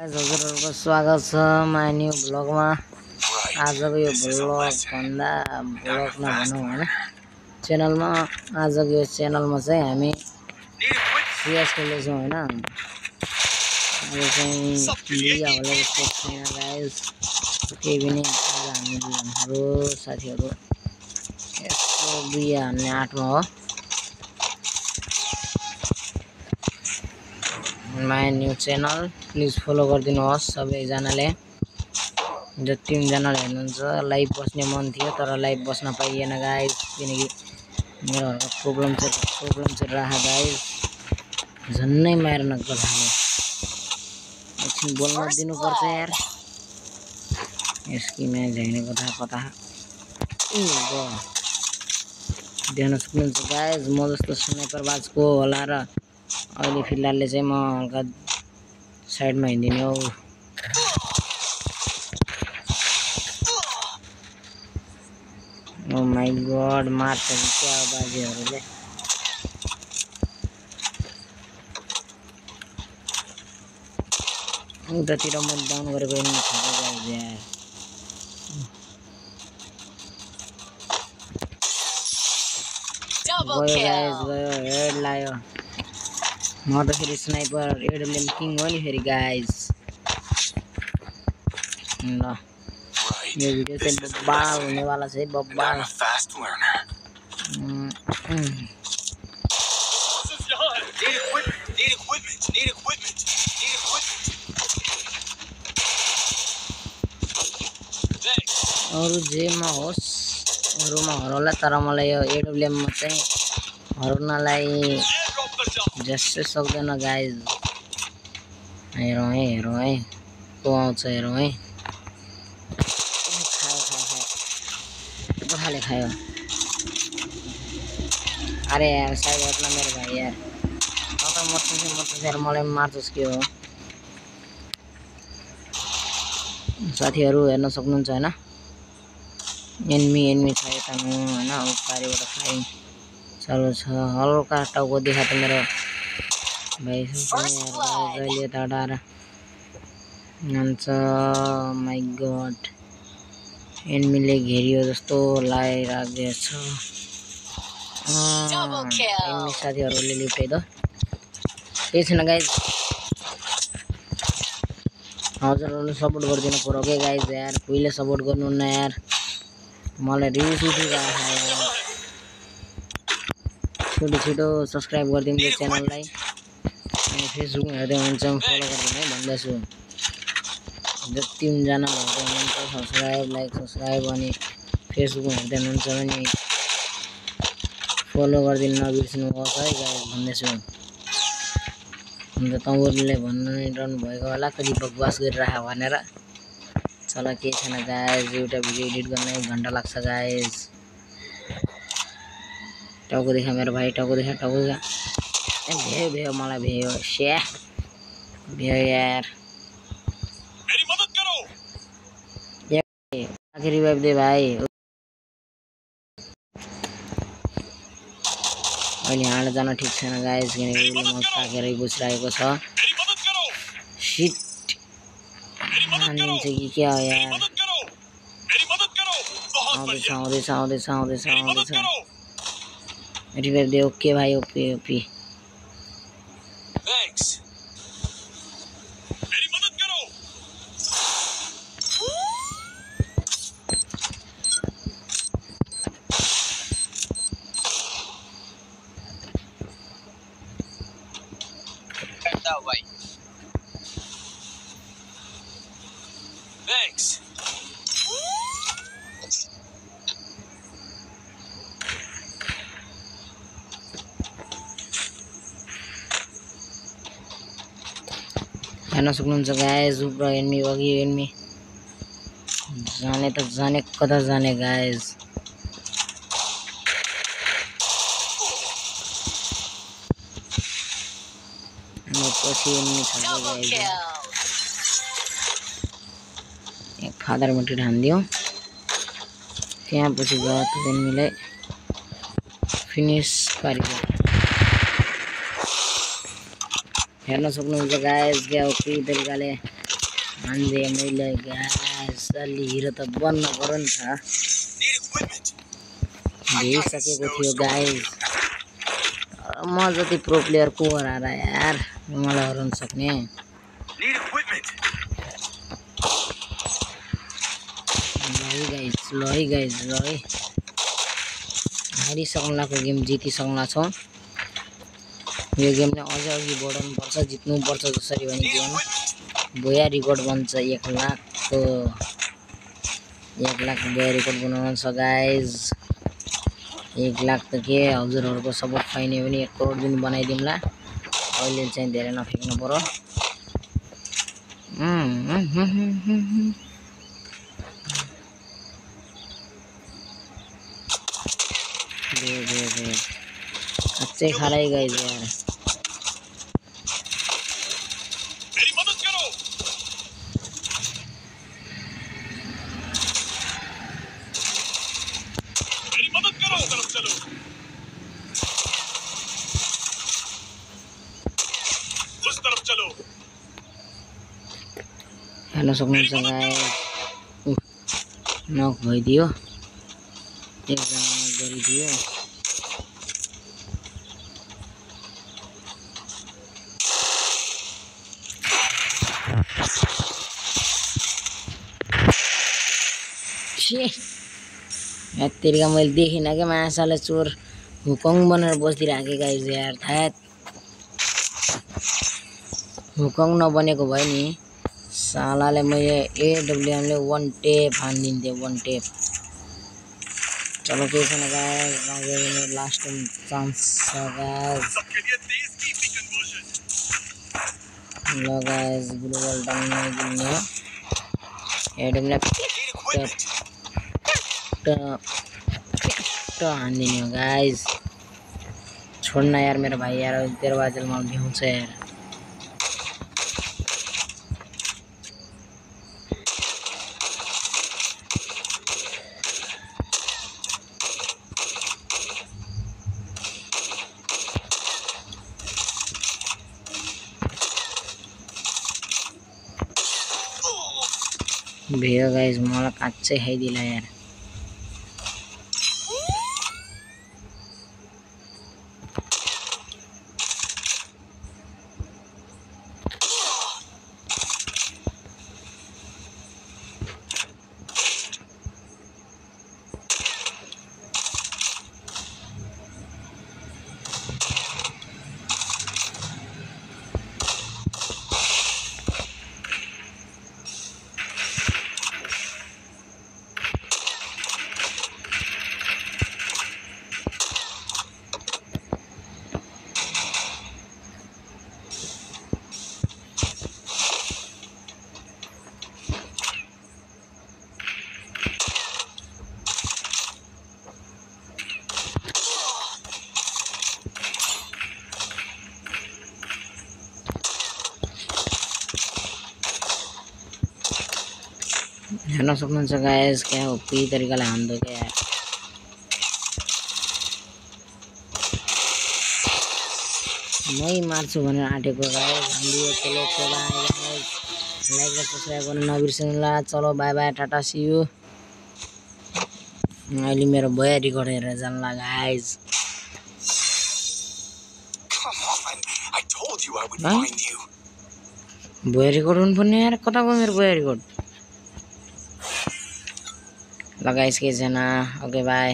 हजुरहरुको स्वागत छ माय न्यू ब्लगमा। आजको यो ब्लग भन्दा ब्लगमा भनौं हैन च्यानलमा आजको यो च्यानलमा चाहिँ हामी सीएस खेल्दैछौं हैन। यो चाहिँ बिया होला जस्तो छैन गाइस, केही पनि। आज हाम्रो साथीहरु यस्तो बिया हान्ने आँटमा हो। My new channel please follow गरिदिनुहोस् सबैजनाले। जति पनि जनाले हेर्नुहुन्छ लाइभ बस्ने मन थियो तर लाइभ बस्न पाइएन गाइस, किनकि मेरो घरको प्रब्लम चाहिँ रहा गाइस। झन्नै मार नगर्नु थाल्यो। एकछिन बोल्न दिनु पर्छ यार। यसकी म्याच हेर्ने कता देख्न सक्नुहुन्छ गाइस। म जस्तो स्नाइपर बाजको होला र अहिले फिलहालले चाहिँ म हल्का साइडमा हिँड्दिने हो। ओ माय गॉड, मार्छ क्या बाजेहरुले। उतातिर म डाउन गरेको नि छ गाइस यार। गयो हेड लायो। म त फेरि स्नाइपर एडब्ल्यूएम किङ हो नि फेरि गाइस। ल यो भिडियो चाहिँ बब्बाल हुनेवाला छ है, बब्बाल। अरु जेमा होस् अरुमा हरौला, तर मलाई यो एडब्ल्यूएम मा चाहिँ हराउनलाई जसै सक्दैन गाइस। हेरौँ है को आउँछ, हेरौँ है। खायो खायो। अरे यार साइड हट्न मेरो भाइ यार। मर्छ यार, मलाई मार्छस् के हो। साथीहरु हेर्न सक्नुहुन्छ हैन। एनिमी छ यतामा हैन। उपारिबाट फाइङ चालु छ। हल्का टाउको देखा त मेरो भाइ जहिले तडार हान्छ। माय गॉड, एनिमीले घेरियो जस्तो लागिरहेको छ। एनिमी साथीहरुले लुटाइदो केही छैन गाइस। हजुरहरुले सपोर्ट गरिदिनु पर्यो के गाइस यार। कोहीले सपोर्ट गर्नु न यार, मलाई रिस उठिरहेको छ यार। छिटो सब्स्क्राइब गरिदिनु यो च्यानललाई। अनि फेसबुकमा हेर्दै हुनुहुन्छ फलो गरिदिनु है भन्दैछु। जति पनि जनाले हेर्दै हुनुहुन्छ सब्स्क्राइब अनि फेसबुकमा हेर्दै हुनुहुन्छ भने फलो गरिदिनु नबिर्सिनुहोस् है गाइस भन्दैछु। अन्त तपाईहरुले भनिरहनु भएको होला कति बकवास गरिराख भनेर। चल केही छैन गाइस, एउटा भिडियो एडिट गर्न 1 घण्टा लाग्छ गाइस। टाउको देखा मेरो भाइ, टाउको देखा। भयो मलाई भयो स्या भयो यार। मेरी मदद करो। आखिर रिवाइभ दे भाइ। अहिले हाड जान ठीक छैन गाइस, किनकि उसले म ताकेरै बसिरहेको छ। शिट हानिन्छ कि क्या हो यार। आउँदैछ। रिवाइभ दे। ओके भाइ, ओपी। हेर्न सक्नुहुन्छ गाइस, उब्र एनिमी अघि एनिमी जाने कता जाने गाइस। पछि एनिमी छ गाइस। एक फादर मटी हान्दियो त्यहाँ पछि गयो त एनिमीलाई फिनिश पारियो। हेर्न सक्नुहुन्छ गाइस क्या हो के तरिकाले हान्दे मैले गाइस अलि हिरो त बन्न पर्यो नि त भइसकेको थियो गाइस म जति प्रो प्लेयर को हराएर यार मलाई हराउन सक्ने ल है गाइस हारिसक्नुलाको गेम जितिसक्नुला छौँ यो गेमले अझै अघि बढाउनु पर्छ जित्नु पर्छ जसरी भने गेम बोया रेकर्ड बन्छ 1 लाखको 1 लाख बोया रेकर्ड बनाउनु छ गाइस 1 लाख त के हजुरहरुको सपोर्ट पाइने पनि 1 करोड दिन बनाइदिउँला अहिले चाहिँ धेरै नफेक्नु पर्यो दे अच्छे खालाई गाइस यार मेरी मदद करो तरफ चलो उस तरफ चलो हेर्न सक्नुहुन्छ गाइस नक भइदियो एकजना गरिदियो यतिका मैले देखिनँ कि माछाले चोर हुकङ बनाएर बसिदिरहेको गाइस यार थात हुकङ नबनेको भए नि सालाले मैले एडब्ल्युएम ले 1 टेप हान्दिन्थे 1 टेप चलो के छैन गाइस आगे में लास्ट चान्स छ गाइस ल गाइस ग्लोबल डाउन दिने एडब्ल्युएम तो हान्दिने हो गाइस छोड्न यार मेरो भाइ यार तेरो बाजेले मलाई भ्याउँछ यार भयो गाइस मलाई काच्चै खाइदिला यार हेर्न सक्नुहुन्छ गाइस क्या हो पी तरिकाले हान्दो क्या यार मै मार्छु भनेर आटेको गाइस हान्दियो चलो चलो गाइस लाइक र सब्स्क्राइब गर्न नबिर्सनुला चलो bye bye tata see you अहिले मेरो बोया रेकर्ड हेरेर जान्ला गाइस बोया रेकर्ड हुनु पर्ने यार कता गयो मेरो बोया रेकर्ड ल गाइस के छैन ओके बाइ